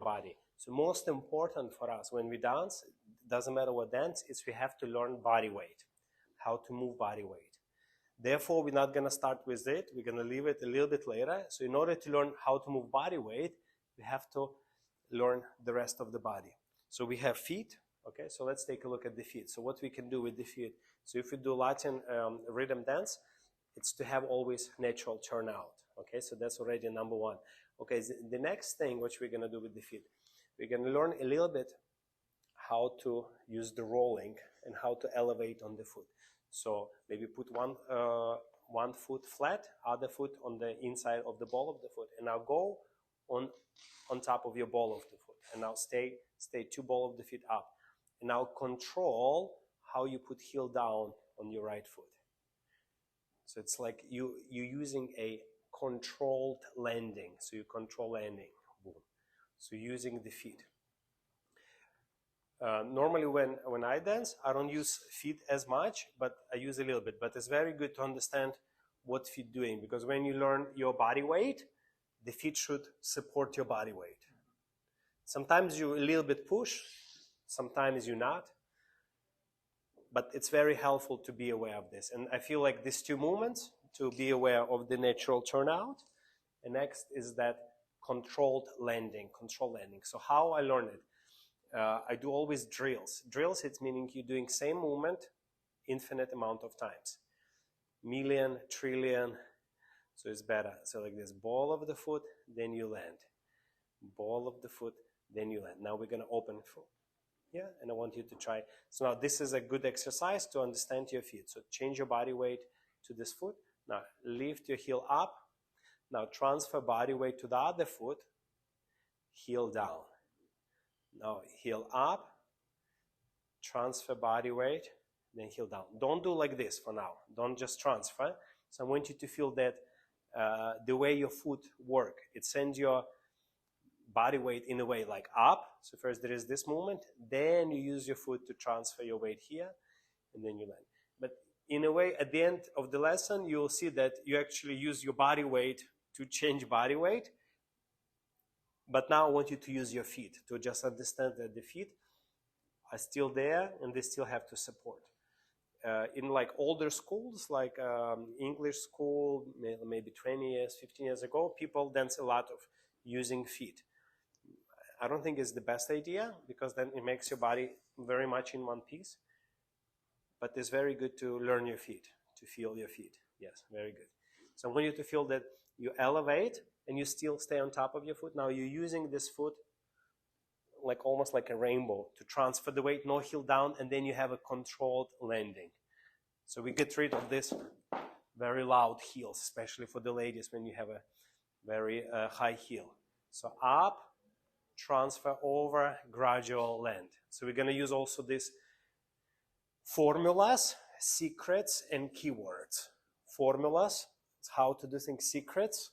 body. So most important for us when we dance, doesn't matter what dance, is we have to learn body weight, how to move body weight. Therefore, we're not going to start with it. We're going to leave it a little bit later. So in order to learn how to move body weight, we have to learn the rest of the body. So we have feet. Okay, so let's take a look at the feet. So what we can do with the feet. So if we do Latin rhythm dance, it's to have always natural turnout. Okay, so that's already number one. Okay, the next thing which we're going to do with the feet, we're going to learn a little bit how to use the rolling and how to elevate on the foot. So maybe put one foot flat, other foot on the inside of the ball of the foot, and now go on top of your ball of the foot, and now stay 2 ball of the feet up, and now control how you put heel down on your right foot. So it's like you're using a controlled landing. So you control landing, boom. So using the feet. Normally when I dance, I don't use feet as much, but I use a little bit. But it's very good to understand what feet doing, because when you learn your body weight, the feet should support your body weight. Sometimes you a little bit push, sometimes you're not. But it's very helpful to be aware of this. And I feel like these 2 movements, to be aware of the natural turnout. And next is that controlled landing, control landing. So how I learn it? I do always drills. Drills, it's meaning you're doing same movement infinite amount of times. Million, trillion, so it's better. So like this, ball of the foot, then you land. Ball of the foot, then you land. Now we're going to open foot. Yeah, and I want you to try. So now this is a good exercise to understand your feet. So change your body weight to this foot. Now lift your heel up. Now transfer body weight to the other foot. Heel down. Now heel up. Transfer body weight. Then heel down. Don't do like this for now. Don't just transfer. So I want you to feel that the way your foot work. It sends your body weight in a way like up. So first there is this movement, then you use your foot to transfer your weight here, and then you land. But in a way, at the end of the lesson, you'll see that you actually use your body weight to change body weight. But now I want you to use your feet to just understand that the feet are still there and they still have to support. In like older schools, like English school, maybe 20 years, 15 years ago, people dance a lot of using feet. I don't think it's the best idea, because then it makes your body very much in one piece. But it's very good to learn your feet, to feel your feet. Yes, very good. So I want you to feel that you elevate and you still stay on top of your foot. Now you're using this foot like almost like a rainbow to transfer the weight, no heel down, and then you have a controlled landing. So we get rid of this very loud heels, especially for the ladies when you have a very high heel. So up, transfer over, gradual land. So we're going to use also these formulas, secrets, and keywords. Formulas, it's how to do things, secrets,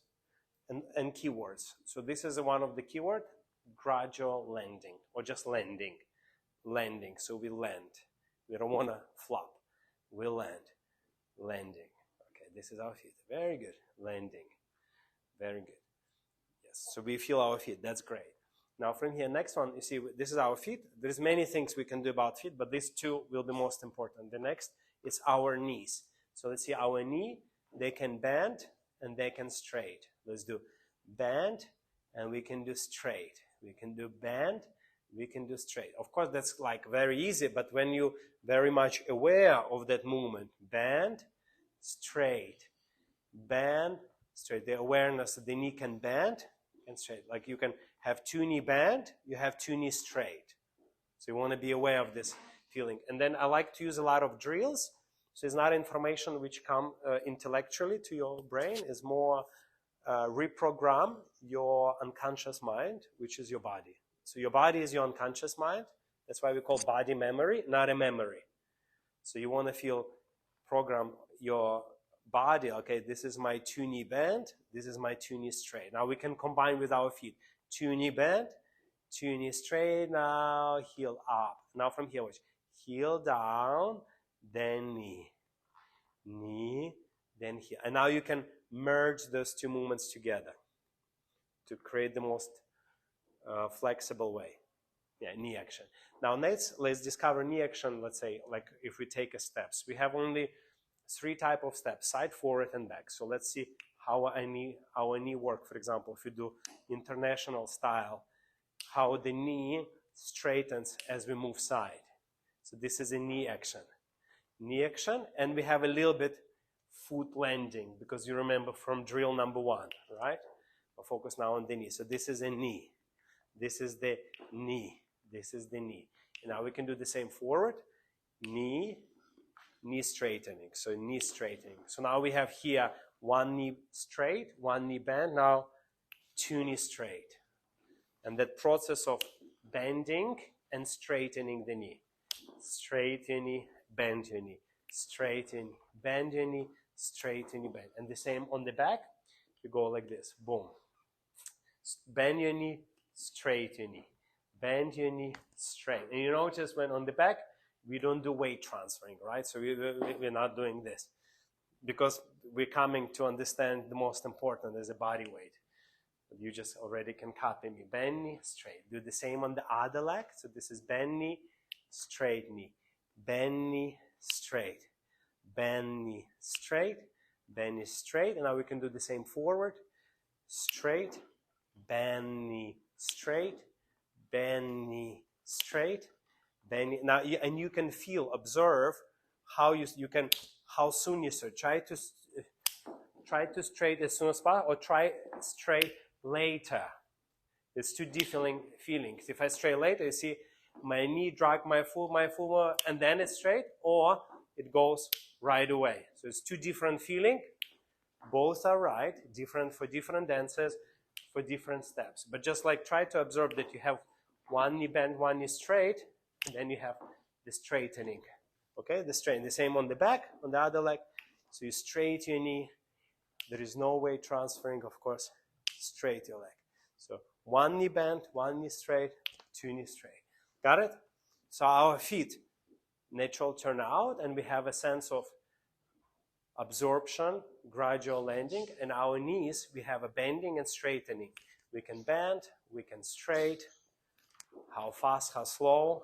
and keywords. So this is one of the keywords, gradual landing, or just landing. Landing, so we land. We don't want to flop. We land. Landing. Okay, this is our feet. Very good. Landing. Very good. Yes, so we feel our feet. That's great. Now from here, next one, you see, this is our feet. There's many things we can do about feet, but these 2 will be most important. The next is our knees. So let's see, our knee, they can bend and they can straight. Let's do bend and we can do straight. We can do bend, we can do straight. Of course, that's like very easy, but when you very much aware of that movement, bend, straight, bend, straight. The awareness that the knee can bend and straight. Like you can have 2 knee bend, you have 2 knee straight. So you want to be aware of this feeling. And then I like to use a lot of drills. So it's not information which come intellectually to your brain. It's more reprogram your unconscious mind, which is your body. So your body is your unconscious mind. That's why we call body memory, not a memory. So you want to feel, program your body. Okay, this is my 2 knee bend. This is my 2 knee straight. Now we can combine with our feet. 2 knee bend, 2 knee straight. Now heel up. Now from here, watch. Heel down, then knee. Knee, then heel. And now you can merge those 2 movements together to create the most flexible way. Yeah, knee action. Now let's discover knee action. Let's say, like if we take a steps, we have only 3 types of steps: side, forward, and back. So let's see how our knee work. For example, if we do international style, how the knee straightens as we move side. So this is a knee action. Knee action, and we have a little bit foot landing, because you remember from drill number 1, right? We'll focus now on the knee. So this is a knee. This is the knee. This is the knee. And now we can do the same forward. Knee, knee straightening. So knee straightening. So now we have here 1 knee straight, 1 knee bent. Now 2 knees straight. And that process of bending and straightening the knee. Straighten knee, bend your knee. Straighten, bend your knee, straighten your bend. And the same on the back. You go like this. Boom. Bend your knee, straighten your knee. Bend your knee, straight. And you notice when on the back, we don't do weight transferring, right? So we're not doing this, because we're coming to understand the most important is the body weight. You just already can copy me. Bend knee, straight. Do the same on the other leg. So this is bend knee, straight knee. Bend knee, straight. Bend knee, straight. Bend knee, straight. And now we can do the same forward. Straight. Bend knee, straight. Bend knee, straight. Bend knee. Now, and you can feel, observe how how soon you start. Try to straight as soon as possible, or try straight later. It's 2 different feelings. If I straight later, you see my knee drag my full, and then it's straight, or it goes right away. So it's 2 different feelings. Both are right, different for different dances, for different steps. But just like try to observe that you have 1 knee bent, 1 knee straight, and then you have the straightening. Okay, the straight. The same on the back, on the other leg. So you straighten your knee. There is no weight transferring, of course. Straight your leg. So 1 knee bent, 1 knee straight, 2 knees straight. Got it? So our feet natural turn out, and we have a sense of absorption, gradual landing, and our knees, we have a bending and straightening. We can bend, we can straight. How fast, how slow,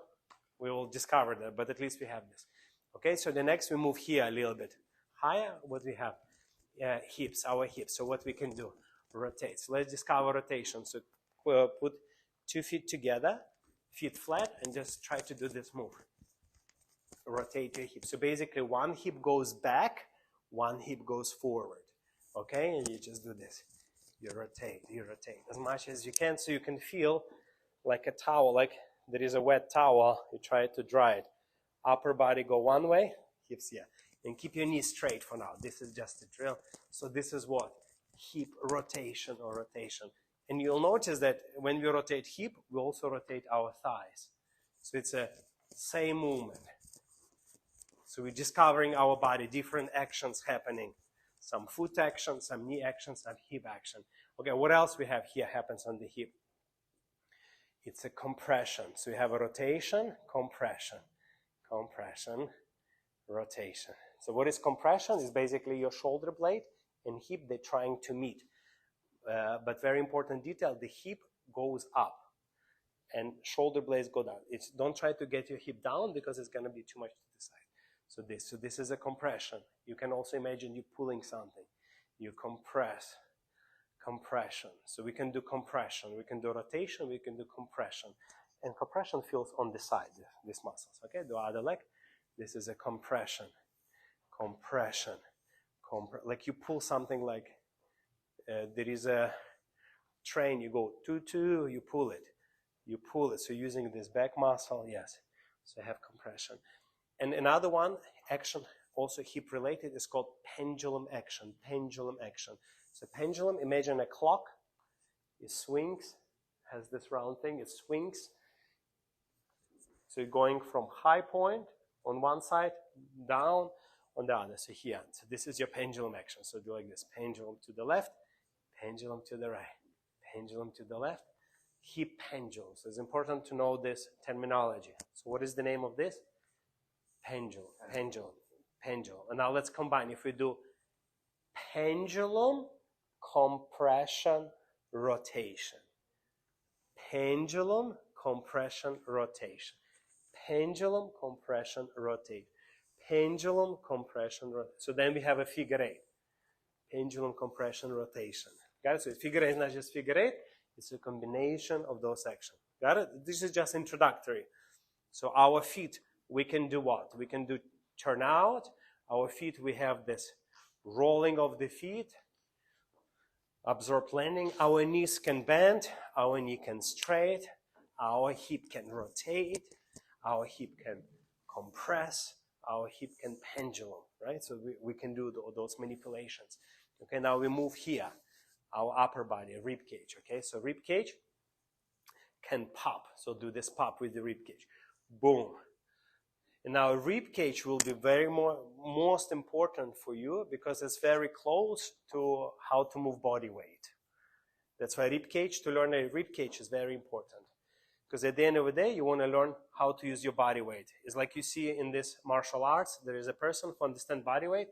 we will discover that, but at least we have this. Okay, so the next we move here a little bit higher. What we have? Hips, our hips. So what we can do? Rotate. So let's discover rotation. So put 2 feet together, feet flat, and just try to do this move. Rotate your hip. So basically 1 hip goes back, 1 hip goes forward. Okay, and you just do this. You rotate as much as you can, so you can feel like a towel, like there is a wet towel. You try to dry it. Upper body go one way, hips here. And keep your knees straight for now. This is just a drill. So this is what? Hip rotation or rotation. And you'll notice that when we rotate hip, we also rotate our thighs. So it's a same movement. So we're discovering our body, different actions happening. Some foot action, some knee action, some hip action. Okay, what else we have here happens on the hip? It's a compression. So we have a rotation, compression, compression, rotation. So what is compression? It's basically your shoulder blade and hip, they're trying to meet. But very important detail, the hip goes up and shoulder blades go down. Don't try to get your hip down because it's going to be too much to the side. So this is a compression. You can also imagine you pulling something. You compress, compression. So we can do compression, we can do rotation, we can do compression. And compression feels on the side, these muscles. Okay, the other leg. This is a compression, compression, like you pull something like there is a train, you go two, you pull it. So using this back muscle, yes. So I have compression. And another one, action, also hip related, is called pendulum action, pendulum action. So pendulum, imagine a clock, it swings, has this round thing, it swings. So you're going from high point on one side, down on the other. So here, so this is your pendulum action. So do like this, pendulum to the left, pendulum to the right, pendulum to the left, hip pendulum. So it's important to know this terminology. So what is the name of this? Pendulum, pendulum, pendulum. And now let's combine. If we do pendulum, compression, rotation. pendulum, compression, rotation. Pendulum, compression, rotate. Pendulum, compression, rotate. So then we have a figure 8. Pendulum, compression, rotation. Got it? So figure 8 is not just figure 8, it's a combination of those actions. Got it? This is just introductory. So our feet, we can do what? We can do turnout. Our feet, we have this rolling of the feet, absorb landing. Our knees can bend, our knee can straight, our hip can rotate, our hip can compress, our hip can pendulum, right? So we can do those manipulations. Okay, now we move here, our upper body, rib cage, okay? So rib cage can pop, so do this pop with the rib cage. Boom. And now rib cage will be most important for you because it's very close to how to move body weight. That's why rib cage, to learn a rib cage is very important. Because at the end of the day, you want to learn how to use your body weight. It's like you see in this martial arts, there is a person who understands body weight,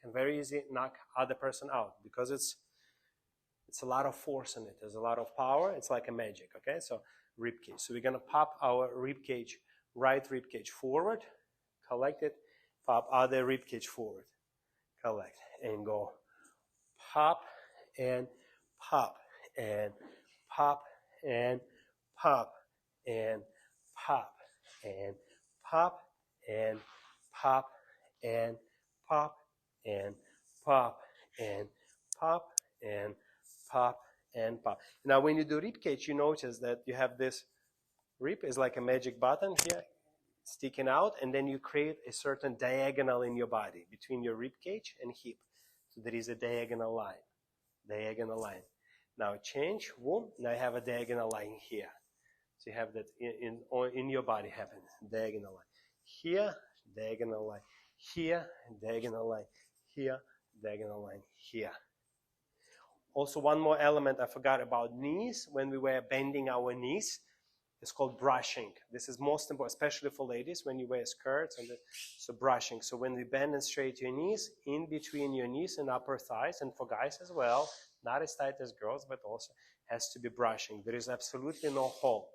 can very easily knock other person out because it's a lot of force in it. There's a lot of power. It's like a magic, okay? So rib cage. So we're going to pop our rib cage, right rib cage forward, collect it, pop other rib cage forward, collect, and go pop and pop and pop and pop and pop and pop and pop and pop and pop and pop and pop and pop. Now when you do rib cage, you notice that you have this rib is like a magic button here sticking out, and then you create a certain diagonal in your body between your rib cage and hip. So there is a diagonal line. Diagonal line. Now change, boom, now you have a diagonal line here. So you have that in your body happen. Diagonal line. Here, diagonal line. Here, diagonal line. Here, diagonal line. Here. Also one more element I forgot about knees. When we were bending our knees, it's called brushing. This is most important, especially for ladies when you wear skirts. So brushing. So when we bend and straighten your knees, in between your knees and upper thighs, and for guys as well, not as tight as girls, but also has to be brushing. There is absolutely no hole.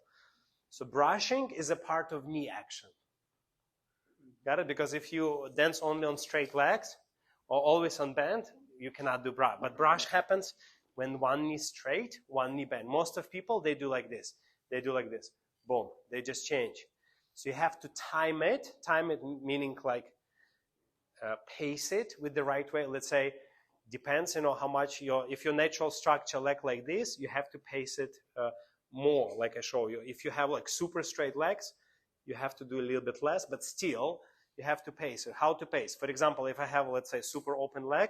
So brushing is a part of knee action. Got it? Because if you dance only on straight legs or always on bend, you cannot do brush. But brush happens when one knee straight, one knee bend. Most of people, they do like this. They do like this. Boom. They just change. So you have to time it. Time it meaning like pace it with the right way. Let's say, depends, how much if your natural structure like this, you have to pace it more, like I show you. If you have like super straight legs, you have to do a little bit less, but still you have to pace it. How to pace? For example, if I have, let's say, super open leg,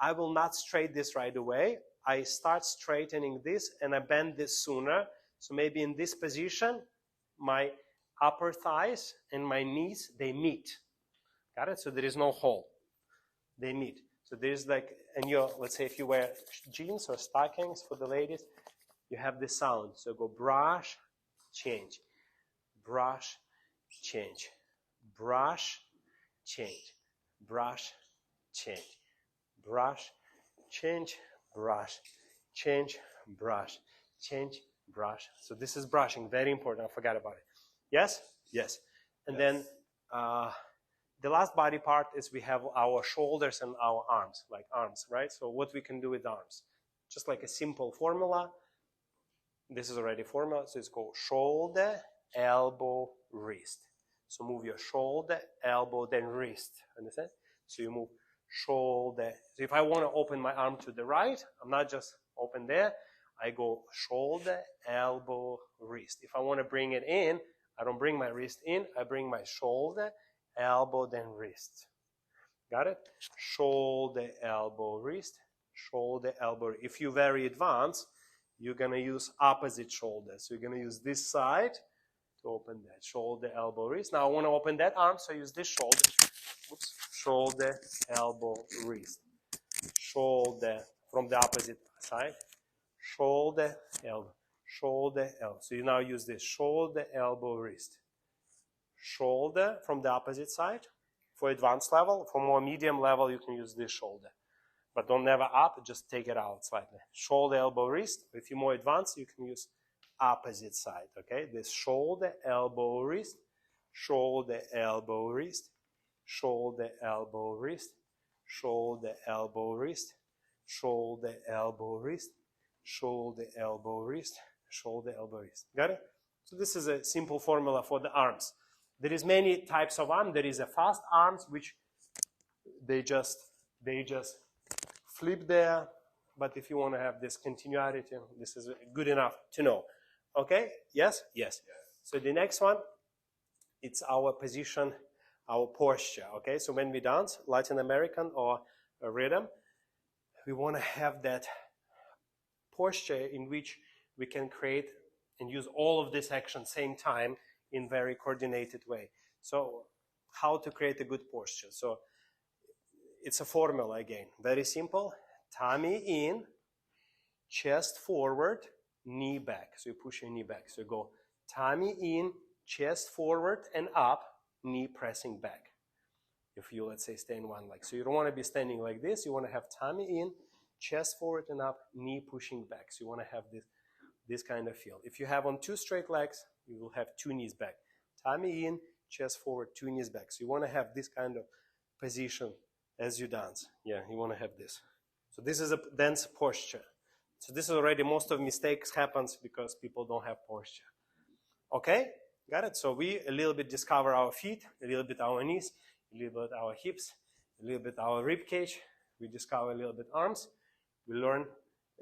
I will not straight this right away. I start straightening this and I bend this sooner. So maybe in this position, my upper thighs and my knees, they meet. Got it? So there is no hole. They meet. So there's like, and let's say if you wear jeans or stockings for the ladies, you have this sound. So go brush, change, brush, change, brush, change, brush, change, brush, change, brush, change, brush, change, brush. So this is brushing, very important. I forgot about it. Yes? Yes. And then the last body part is we have our shoulders and our arms, like arms, right? So what we can do with arms, just like a simple formula. This is already a formula. So it's called shoulder, elbow, wrist. So move your shoulder, elbow, then wrist. Understand? So you move shoulder. So if I want to open my arm to the right, I'm not just open there. I go shoulder, elbow, wrist. If I want to bring it in, I don't bring my wrist in. I bring my shoulder, elbow, then wrist. Got it? Shoulder, elbow, wrist. Shoulder, elbow. If you're very advanced, you're going to use opposite shoulder. So you're going to use this side to open that. Shoulder, elbow, wrist. Now I want to open that arm, so I use this shoulder. Oops. Shoulder, elbow, wrist. Shoulder from the opposite side. Shoulder, elbow. Shoulder, elbow. So you now use this. Shoulder, elbow, wrist. Shoulder from the opposite side. For advanced level, for more medium level, you can use this shoulder. But don't never up, just take it out slightly. Shoulder, elbow, wrist. If you're more advanced, you can use opposite side, okay? This shoulder, elbow, wrist, shoulder, elbow, wrist, shoulder, elbow, wrist, shoulder, elbow, wrist, shoulder, elbow, wrist, shoulder, elbow, wrist, shoulder, elbow, wrist. Got it? So this is a simple formula for the arms. There is many types of arm. There is a fast arms, which they just flip there. But if you want to have this continuity, this is good enough to know. Okay? Yes? Yes. So the next one, it's our position, our posture. Okay? So when we dance, Latin American or a rhythm, we want to have that posture in which we can create and use all of this action same time in very coordinated way. So how to create a good posture? So it's a formula again, very simple. Tummy in, chest forward, knee back. So you push your knee back. So you go tummy in, chest forward and up, knee pressing back. If you, let's say, stay in one leg. So you don't want to be standing like this. You want to have tummy in, chest forward and up, knee pushing back. So you want to have this kind of feel. If you have on two straight legs, you will have two knees back. Tummy in, chest forward, two knees back. So you want to have this kind of position as you dance. Yeah, you want to have this. So this is a dance posture. So this is already most of mistakes happens because people don't have posture. Okay, got it? So we a little bit discover our feet, a little bit our knees, a little bit our hips, a little bit our rib cage. We discover a little bit arms. We learn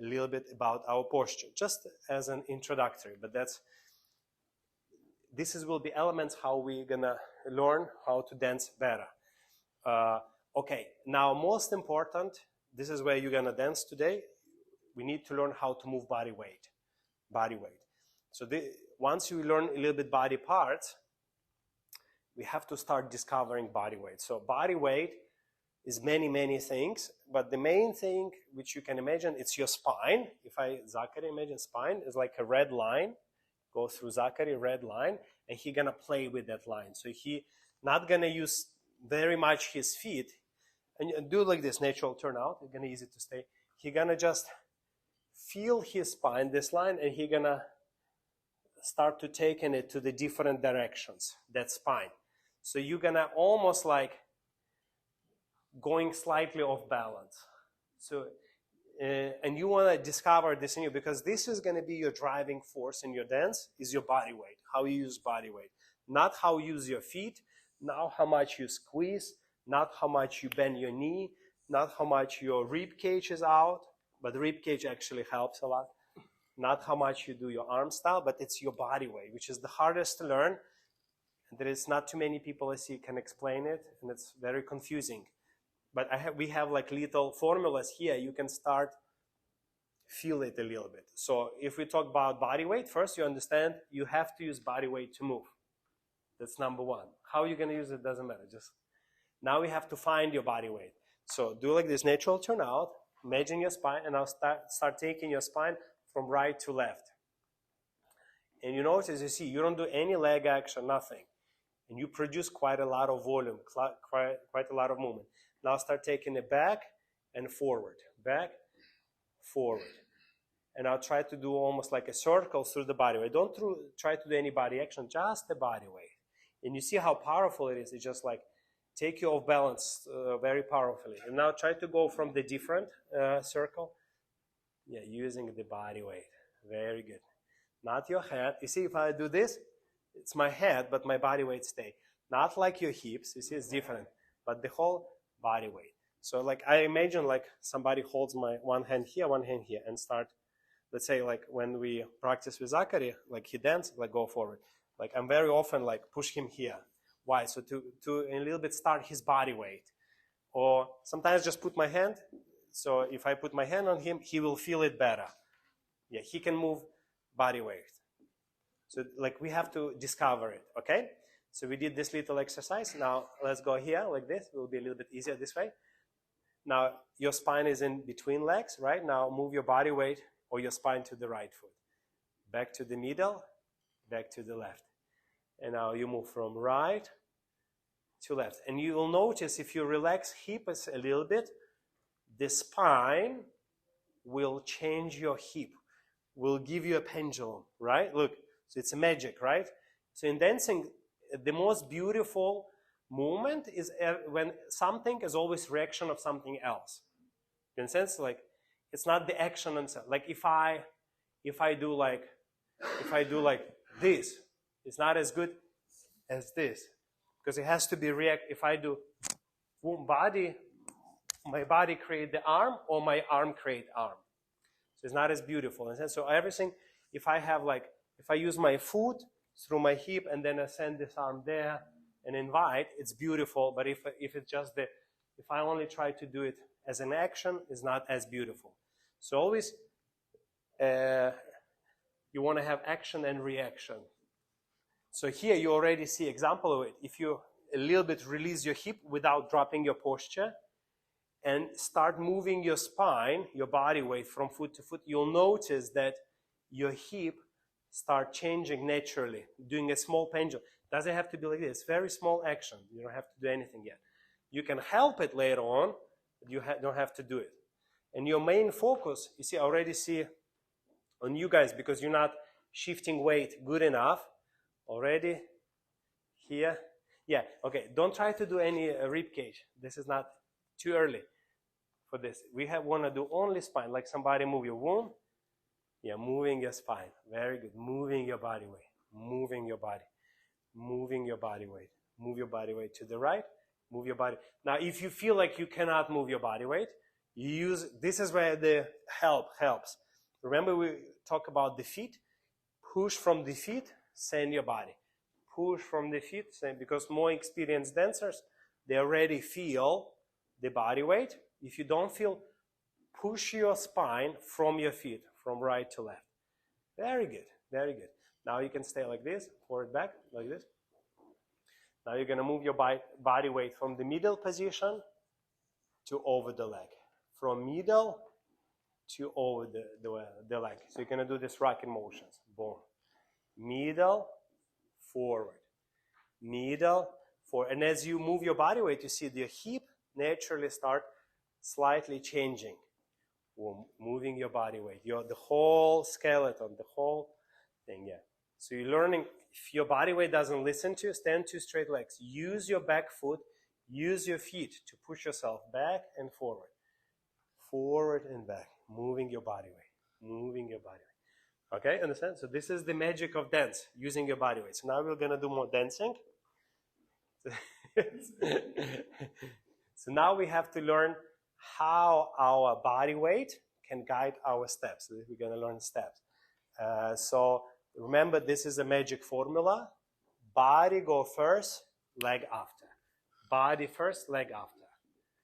a little bit about our posture, just as an introductory. But this will be elements how we're gonna learn how to dance better. Okay, now most important, this is where you're gonna dance today. We need to learn how to move body weight. So once you learn a little bit body parts, we have to start discovering body weight. So body weight is many, many things, but the main thing which you can imagine, it's your spine. Zachary, imagine spine is like a red line, go through Zachary, red line, and he's gonna play with that line. So he not gonna use very much his feet, and do like this, natural turnout, it's gonna easy to stay. He gonna just feel his spine, this line, and he gonna start to taking it to the different directions, that spine. So you're gonna almost like going slightly off balance. So, and you wanna discover this in you, because this is gonna be your driving force in your dance, is your body weight, how you use body weight. Not how you use your feet, not how much you squeeze, not how much you bend your knee, not how much your rib cage is out, but rib cage actually helps a lot. Not how much you do your arm style, but it's your body weight, which is the hardest to learn. And there is not too many people I see can explain it, and it's very confusing. But we have like little formulas here. You can start feel it a little bit. So if we talk about body weight, first you understand you have to use body weight to move. That's number one. How you're going to use it doesn't matter. Just now we have to find your body weight. So do like this natural turnout. Imagine your spine, and now start taking your spine from right to left. And you notice, you see, you don't do any leg action, nothing. And you produce quite a lot of volume, quite a lot of movement. Now start taking it back and forward, back, forward. And I'll try to do almost like a circle through the body weight. Don't try to do any body action, just the body weight. And you see how powerful it is. It's just like take you off balance very powerfully. And now try to go from the different circle. Yeah, using the body weight. Very good. Not your head. You see, if I do this, it's my head, but my body weight stay. Not like your hips. You see, it's different. But the whole body weight. So like I imagine like somebody holds my one hand here, and start, let's say like when we practice with Zachary, like he dance, like go forward. Like I'm very often like push him here. Why? So to a little bit start his body weight. Or sometimes just put my hand. So if I put my hand on him, he will feel it better. Yeah, he can move body weight. So like we have to discover it, okay? So we did this little exercise. Now let's go here like this. It will be a little bit easier this way. Now your spine is in between legs, right? Now move your body weight or your spine to the right foot. Back to the middle, back to the left. And now you move from right to left. And you will notice if you relax hips a little bit, the spine will change your hip. will give you a pendulum, right? Look, so it's a magic, right? So in dancing, the most beautiful movement is when something is always reaction of something else. In a sense, like it's not the action itself. Like if I do like this, it's not as good as this because it has to be react. If I do body, my body create the arm or my arm create arm. So it's not as beautiful. In a sense, so everything, if I use my foot through my hip and then I send this arm there and invite, it's beautiful. But if it's just if I only try to do it as an action, it's not as beautiful. So always you want to have action and reaction. So here you already see example of it. If you a little bit release your hip without dropping your posture and start moving your spine, your body weight from foot to foot, you'll notice that your hip start changing naturally, doing a small pendulum. Doesn't have to be like this. Very small action. You don't have to do anything yet. You can help it later on, but you don't have to do it. And your main focus, you see, I already see on you guys, because you're not shifting weight good enough already here. Yeah, okay, don't try to do any rib cage. This is not too early for this. We want to do only spine, like somebody move your womb. Yeah, moving your spine. Very good. Moving your body weight. Moving your body. Moving your body weight. Move your body weight to the right. Move your body. Now, if you feel like you cannot move your body weight, you use, this is where the help helps. Remember we talk about the feet? Push from the feet, send your body. Push from the feet, send, because more experienced dancers, they already feel the body weight. If you don't feel, push your spine from your feet, from right to left. Very good, very good. Now you can stay like this, forward, back, like this. Now you're going to move your body weight from the middle position to over the leg. From middle to over the leg. So you're going to do this rocking motions. Boom. Middle, forward. Middle, forward. And as you move your body weight, you see the hip naturally start slightly changing. Boom. Moving your body weight. The whole skeleton, the whole thing, yeah. So you're learning, if your body weight doesn't listen to you, stand two straight legs. Use your back foot, use your feet to push yourself back and forward. Forward and back, moving your body weight, moving your body weight. Okay, understand? So this is the magic of dance, using your body weight. So now we're going to do more dancing. So now we have to learn how our body weight can guide our steps. So we're going to learn steps. So remember, this is a magic formula. Body go first, leg after. Body first, leg after.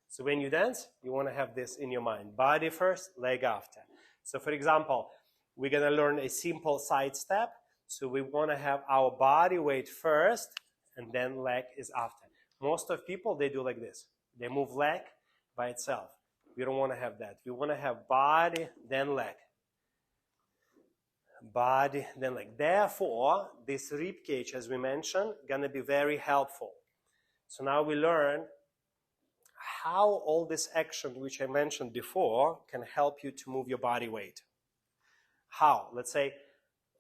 So when you dance, you want to have this in your mind. Body first, leg after. So for example, we're going to learn a simple side step. So we want to have our body weight first, and then leg is after. Most of people, they do like this. They move leg by itself. We don't want to have that. We want to have body, then leg. Body, then leg. Therefore, this rib cage, as we mentioned, going to be very helpful. So now we learn how all this action, which I mentioned before, can help you to move your body weight. How? Let's say,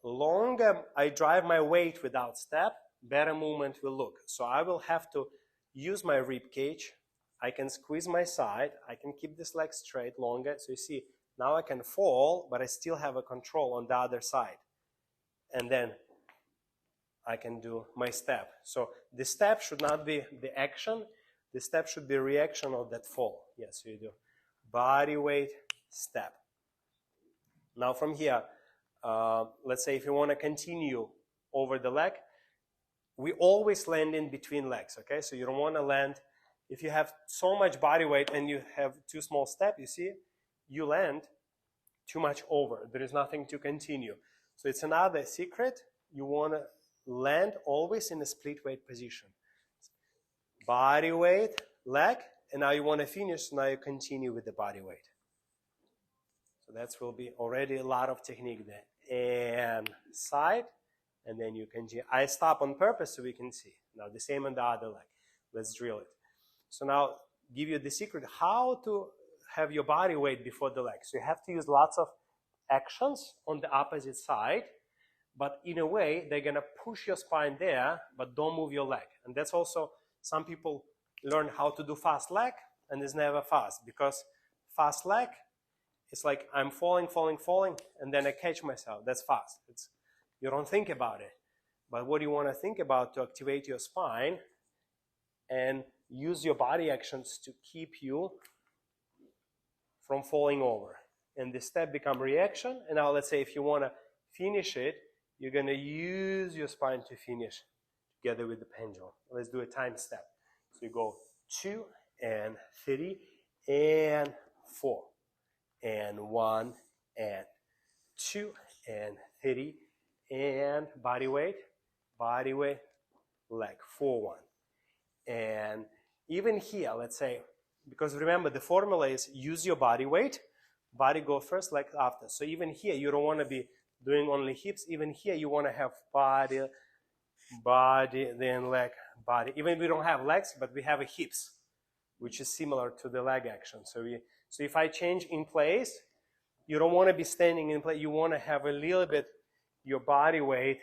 longer I drive my weight without step, better movement will look. So I will have to use my rib cage. I can squeeze my side. I can keep this leg straight longer. So you see, now I can fall, but I still have a control on the other side. And then I can do my step. So the step should not be the action. The step should be a reaction of that fall. Yes, so you do body weight, step. Now from here, let's say if you want to continue over the leg, we always land in between legs, okay? So you don't want to land, if you have so much body weight and you have too small step, you see, you land too much over. There is nothing to continue. So it's another secret. You want to land always in a split weight position. Body weight, leg, and now you want to finish, so now you continue with the body weight. So that will be already a lot of technique there. And side, and then you continue. I stop on purpose so we can see. Now the same on the other leg. Let's drill it. So now give you the secret how to have your body weight before the leg. So you have to use lots of actions on the opposite side, but in a way, they're gonna push your spine there, but don't move your leg. And that's also, some people learn how to do fast leg, and it's never fast, because fast leg, it's like I'm falling, and then I catch myself. That's fast. You don't think about it. But what you want to think about to activate your spine and use your body actions to keep you from falling over. And the step become reaction. And now let's say if you want to finish it, you're going to use your spine to finish together with the pendulum. Let's do a time step. So you go 2 and 3 and 4 and 1 and 2 and 3 and body weight, leg, 4, 1. And even here, let's say, because remember the formula is use your body weight, body go first, leg after. So even here, you don't want to be doing only hips. Even here, you want to have body, then leg, body. Even we don't have legs, but we have a hips, which is similar to the leg action. So if I change in place, you don't want to be standing in place. You want to have a little bit your body weight.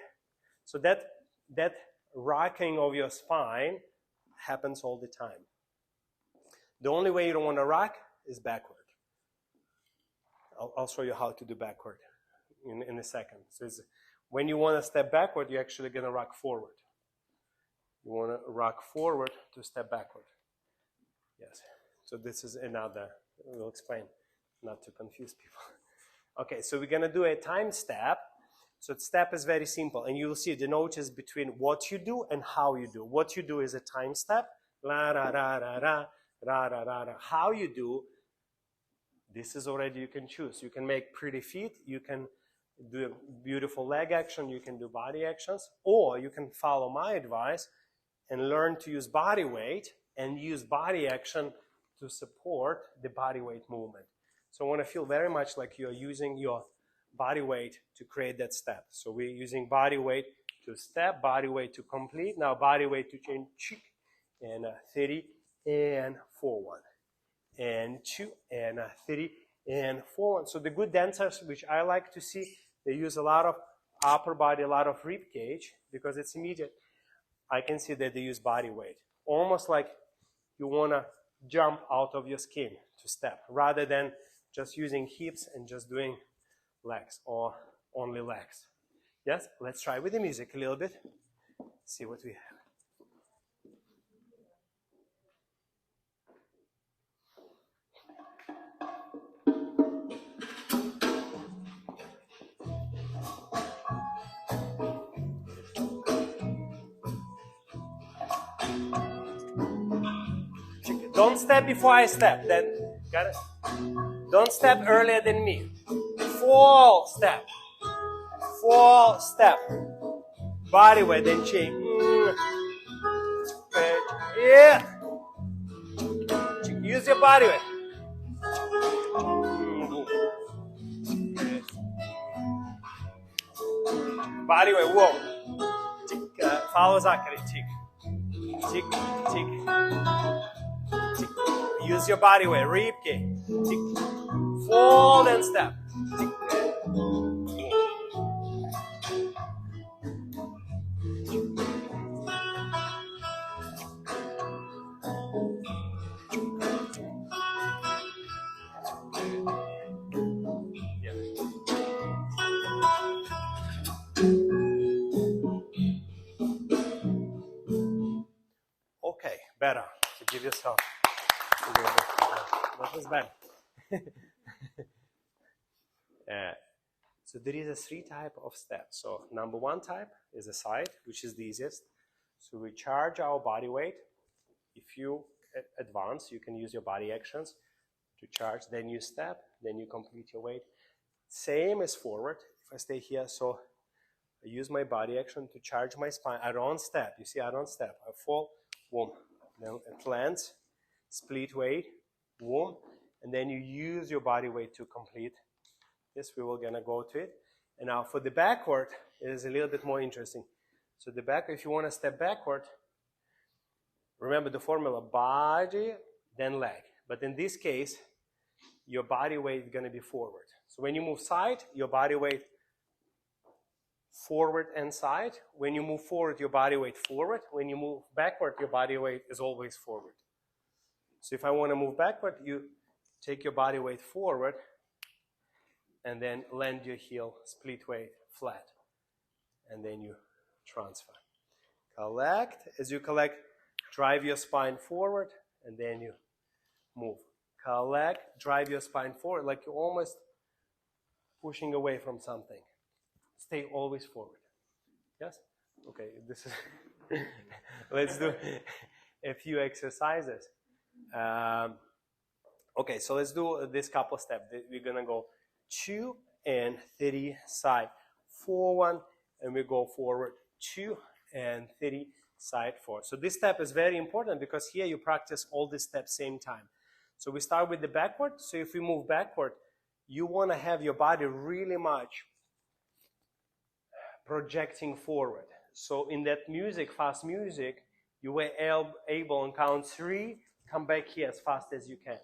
So that rocking of your spine happens all the time. The only way you don't want to rock is backward. I'll show you how to do backward in a second. So when you want to step backward, you're actually going to rock forward. You want to rock forward to step backward. Yes. So this is another, we'll explain, not to confuse people. Okay, so we're going to do a time step. So the step is very simple, and you will see the note is between what you do and how you do. What you do is a time step. La, ra, ra, ra, ra, ra, ra, ra, ra. How you do, this is already, you can choose. You can make pretty feet. You can do a beautiful leg action. You can do body actions. Or you can follow my advice and learn to use body weight and use body action to support the body weight movement. So I want to feel very much like you're using your body weight to create that step. So we're using body weight to step, body weight to complete. Now body weight to change, and 30 and 4, 1. And 2 and 3 and 4, 1. So the good dancers, which I like to see, they use a lot of upper body, a lot of rib cage, because it's immediate. I can see that they use body weight. Almost like you want to jump out of your skin to step, rather than just using hips and just doing legs or only legs. Yes, let's try with the music a little bit. See what we have. Don't step before I step. Then got it. Don't step earlier than me. Full step. Full step. Body weight, then change. Yeah. Use your body weight. Body weight, whoa. Follow Zachary. Tick. Tick, tick. Tick. Use your body weight. Ribcage. Tick. Fold and step. Tick. Okay, better. So give yourself a little bit. That was bad. So there is a 3 type of steps. So number 1 type is a side, which is the easiest. So we charge our body weight. If you advance, you can use your body actions to charge. Then you step, then you complete your weight. Same as forward. If I stay here, so I use my body action to charge my spine. I don't step. You see, I don't step. I fall, boom. Then it lands, split weight, boom. And then you use your body weight to complete this. We will gonna go to it. And now for the backward, it is a little bit more interesting. So the back, if you want to step backward, remember the formula, body, then leg. But in this case, your body weight is gonna be forward. So when you move side, your body weight forward and side. When you move forward, your body weight forward. When you move backward, your body weight is always forward. So if I want to move backward, you take your body weight forward and then land your heel, split weight, flat. And then you transfer. Collect. As you collect, drive your spine forward and then you move. Collect, drive your spine forward like you're almost pushing away from something. Stay always forward. Yes? Okay, this is let's do a few exercises. Okay, so let's do this couple steps. We're gonna go 2 and 3 side, 4, 1, and we go forward 2 and 3 side, 4. So this step is very important because here you practice all these steps same time. So we start with the backward. So if we move backward, you want to have your body really much projecting forward. So in that music, fast music, you were able on count 3, come back here as fast as you can.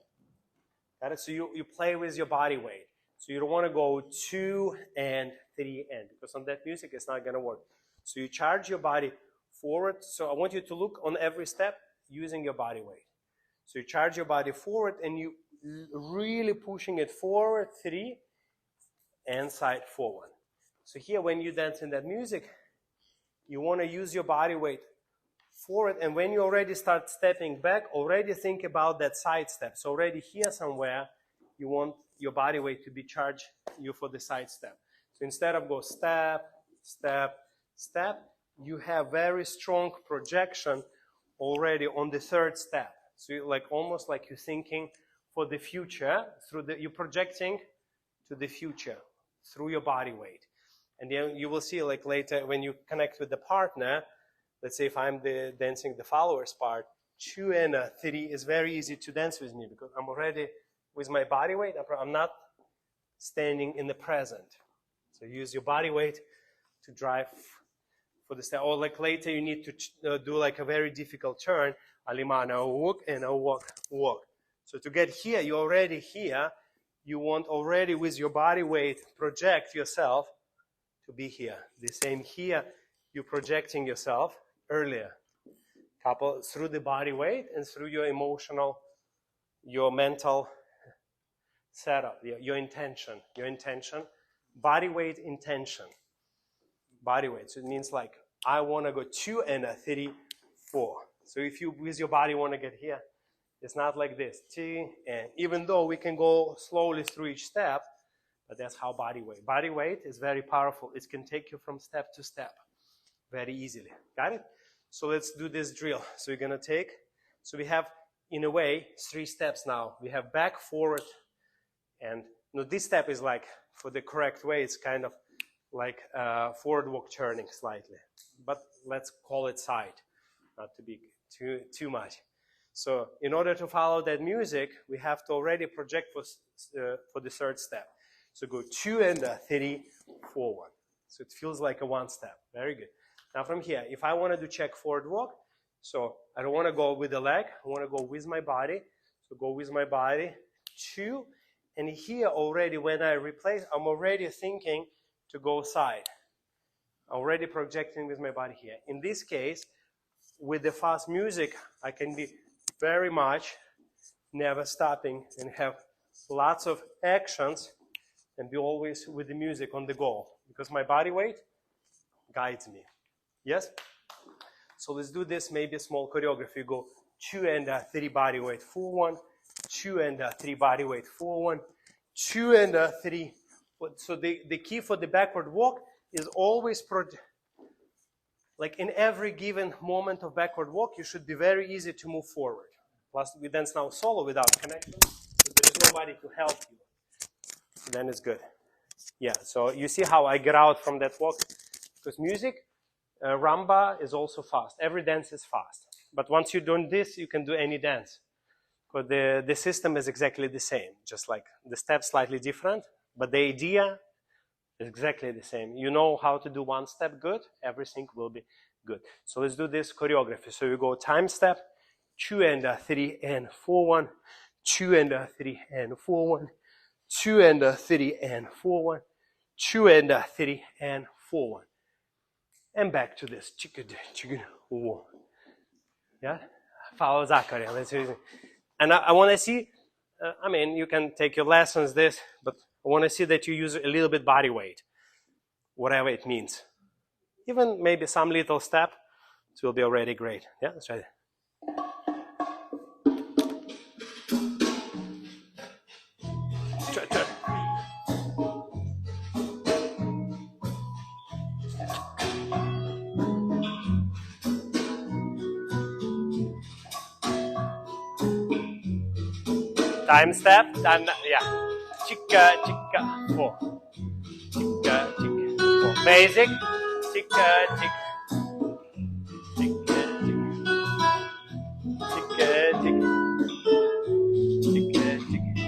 Got it? So you play with your body weight. So you don't want to go 2 and 3 and, because on that music it's not going to work. So you charge your body forward. So I want you to look on every step using your body weight. So you charge your body forward and you really pushing it forward, 3 and side, 4, 1. So here when you dance in that music, you want to use your body weight forward, and when you already start stepping back, already think about that side step. So already here somewhere, you want your body weight to be charged you for the side step. So instead of go step, step, step, you have very strong projection already on the third step. So you almost like you're thinking for the future, you're projecting to the future through your body weight. And then you will see later when you connect with the partner, let's say if I'm dancing the followers part, 2 and 3 is very easy to dance with me because I'm already with my body weight. I'm not standing in the present. So use your body weight to drive for the step. Or later you need to do a very difficult turn. Alimana, walk and a walk, walk. So to get here, you're already here. You want already with your body weight project yourself to be here. The same here, you're projecting yourself earlier. Couple through the body weight and through your emotional, your mental setup, your intention. Body weight, intention. Body weight. So it means I want to go 2 and 3, 4. So if you with your body want to get here, it's not like this. 2 and even though we can go slowly through each step, but that's how body weight. Body weight is very powerful. It can take you from step to step very easily. Got it? So let's do this drill. So we're going to so we have, in a way, 3 steps now. We have back, forward, and this step is for the correct way, it's kind of forward walk turning slightly. But let's call it side, not to be too much. So in order to follow that music, we have to already project for the third step. So go 2 and 3, 4, 1. So it feels like a 1 step. Very good. Now from here, if I want to do check forward walk, so I don't want to go with the leg, I want to go with my body. So go with my body, 2. And here already when I replace, I'm already thinking to go side. Already projecting with my body here. In this case, with the fast music, I can be very much never stopping and have lots of actions and be always with the music on the goal because my body weight guides me. Yes? So let's do this, maybe a small choreography. Go 2 and 3 body weight, 4, 1, 2 and 3 body weight, 4, 1, 2 and 3. So the key for the backward walk is always in every given moment of backward walk, you should be very easy to move forward. Plus, we dance now solo without connection. So there's nobody to help you. Then it's good. Yeah, so you see how I get out from that walk? Because music, rumba is also fast. Every dance is fast. But once you're doing this, you can do any dance. Because the system is exactly the same. Just the steps slightly different. But the idea is exactly the same. You know how to do 1 step good, everything will be good. So let's do this choreography. So you go time step, 2 and 3 and 4, 1, 2 and 3 and 4, 1, 2 and 3 and 4 1, 2 and 3 and 4 1, and back to this. Chicken, chicken, 1. Yeah, follow Zachary. Let's see. And I want to see. I mean, you can take your lessons this, but I want to see that you use a little bit body weight, whatever it means. Even maybe some little step, it will be already great. Yeah, let's try it. Try. Time step, time, yeah. Chicka, chicka, 4. Chicka, chicka, 4. Basic. Chicka, chicka. Chicka, chicka. Chicka, chicka. Chicka, chicka.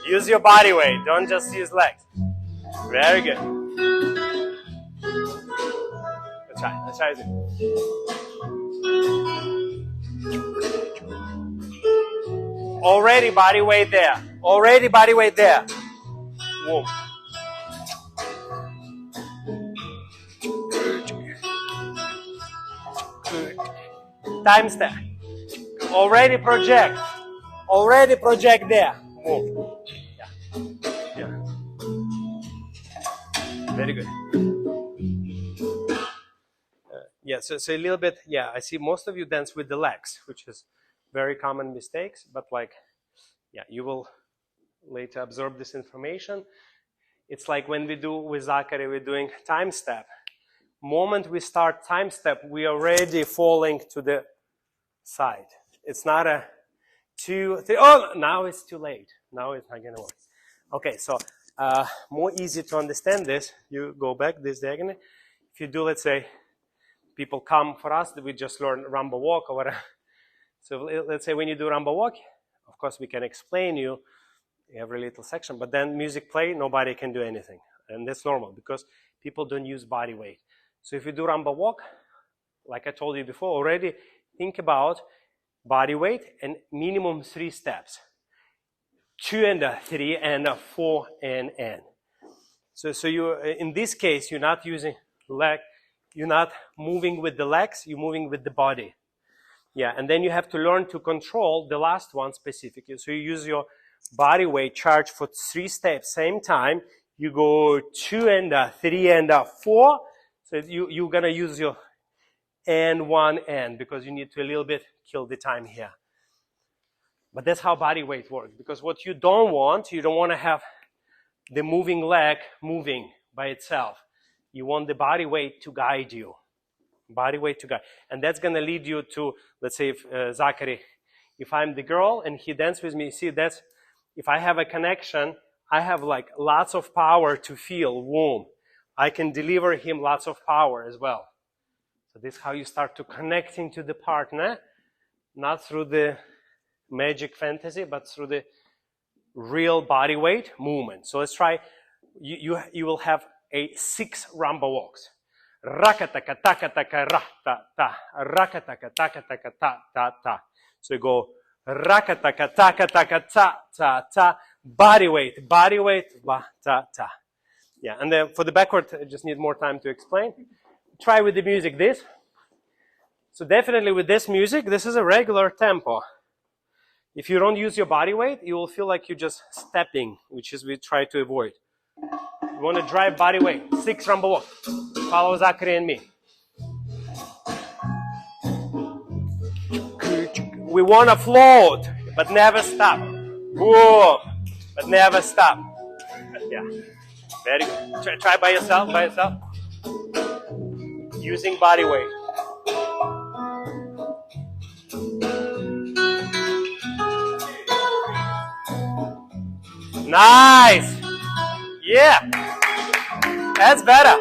Use your body weight. Don't just use legs. Very good. Let's try. Let's try it. Already body weight there. Already body weight there. Whoa. Time step. Already project. Already project there. Whoa. Yeah. Yeah. Very good. Yeah, so a little bit, yeah, I see most of you dance with the legs, which is very common mistakes, but like, yeah, you will later absorb this information. It's like when we do with Zachary, we're doing time step. Moment we start time step, we are already falling to the side. It's not a 2, 3, oh, now it's too late. Now it's not gonna work. Okay, so more easy to understand this, you go back this diagonal. If you do, let's say, people come for us, we just learn Rumba walk or whatever. So let's say when you do Rumba walk, of course we can explain you every little section, but then music play, nobody can do anything. And that's normal because people don't use body weight. So if you do Rumba walk, like I told you before already, think about body weight and minimum 3 steps. 2 and 3 and 4 and N. So you, in this case, you're not using leg, you're not moving with the legs, you're moving with the body. Yeah, and then you have to learn to control the last one specifically. So you use your body weight charge for 3 steps, same time. You go 2 and 3 and 4. So you're gonna use your N1 N because you need to a little bit kill the time here. But that's how body weight works. Because what you don't want to have the moving leg moving by itself. You want the body weight to guide you. Body weight to guide. And that's going to lead you to, let's say, if Zachary, if I'm the girl and he dances with me, see, that's, if I have a connection, I have like lots of power to feel warm. I can deliver him lots of power as well. So this is how you start to connecting to the partner, not through the magic fantasy, but through the real body weight movement. So let's try, you will have 6 Rumba walks. Rakataka taka taka ra ta ta. Rakataka taka taka ta ta ta. So you go rakataka taka taka ta ta ta. Body weight ba ta ta. Yeah, and then for the backward, I just need more time to explain. Try with the music this. So definitely with this music, this is a regular tempo. If you don't use your body weight, you will feel like you're just stepping, which is we try to avoid. You want to drive body weight. 6 Rumba walk. Follow Zachary and me. We want to float, but never stop. Whoa, but never stop. Yeah, very good. Try by yourself, Using body weight. Nice. Yeah. That's better.